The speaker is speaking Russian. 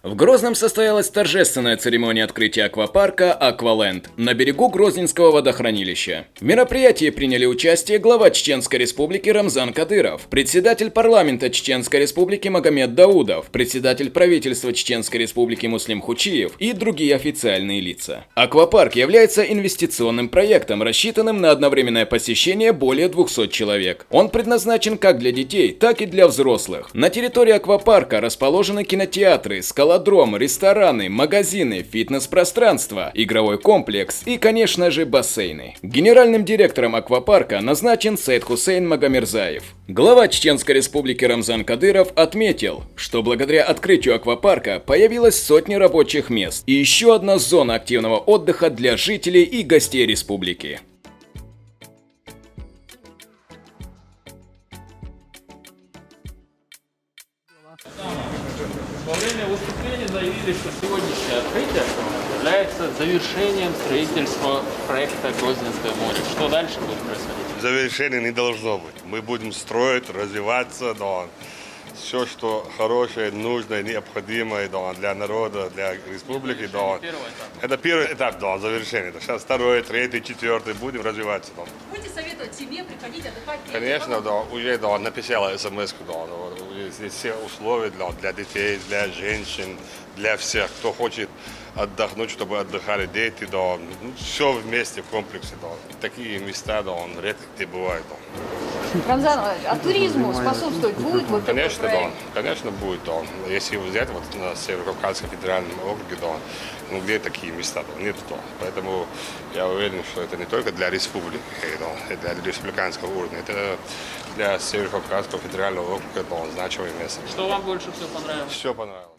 В Грозном состоялась торжественная церемония открытия аквапарка «Акваленд» на берегу Грозненского водохранилища. В мероприятии приняли участие глава Чеченской Республики Рамзан Кадыров, председатель парламента Чеченской Республики Магомед Даудов, председатель правительства Чеченской Республики Муслим Хучиев и другие официальные лица. Аквапарк является инвестиционным проектом, рассчитанным на одновременное посещение более 200 человек. Он предназначен как для детей, так и для взрослых. На территории аквапарка расположены кинотеатры, скалодромы, рестораны, магазины, фитнес-пространство, игровой комплекс и, конечно же, бассейны. Генеральным директором аквапарка назначен Сейд Хусейн Магомерзаев. Глава Чеченской Республики Рамзан Кадыров отметил, что благодаря открытию аквапарка появилось сотни рабочих мест и еще одна зона активного отдыха для жителей и гостей республики. Во время выступления заявили, что сегодняшнее открытие является завершением строительства проекта Грозненское море. Что дальше будет происходить? Завершения не должно быть. Мы будем строить, развиваться, да, все, что хорошее, нужное, необходимое, да, для народа, для республики. Да. Это первый этап, да, завершения. Сейчас второй, третий, четвертый, будем развиваться. Да. Будете советовать семье приходить отдыхать? Конечно, да, уже да, написала смс-ку, да, здесь все условия для детей, для женщин, для всех, кто хочет отдохнуть, чтобы отдыхали дети, да, все вместе в комплексе, да. Такие места, да, он редко где бывает, да. Рамзан, а туризму способствовать будет вот Конечно, такой проект? да, конечно будет, да. Если взять вот на Северо-Кавказском федеральном округе, да, ну где такие места, да, нет, да. Поэтому я уверен, что это не только для республики, да, и для республиканского уровня, это для Северо-Кавказского федерального округа, да, значимое место. Что вам больше всего понравилось? Все понравилось.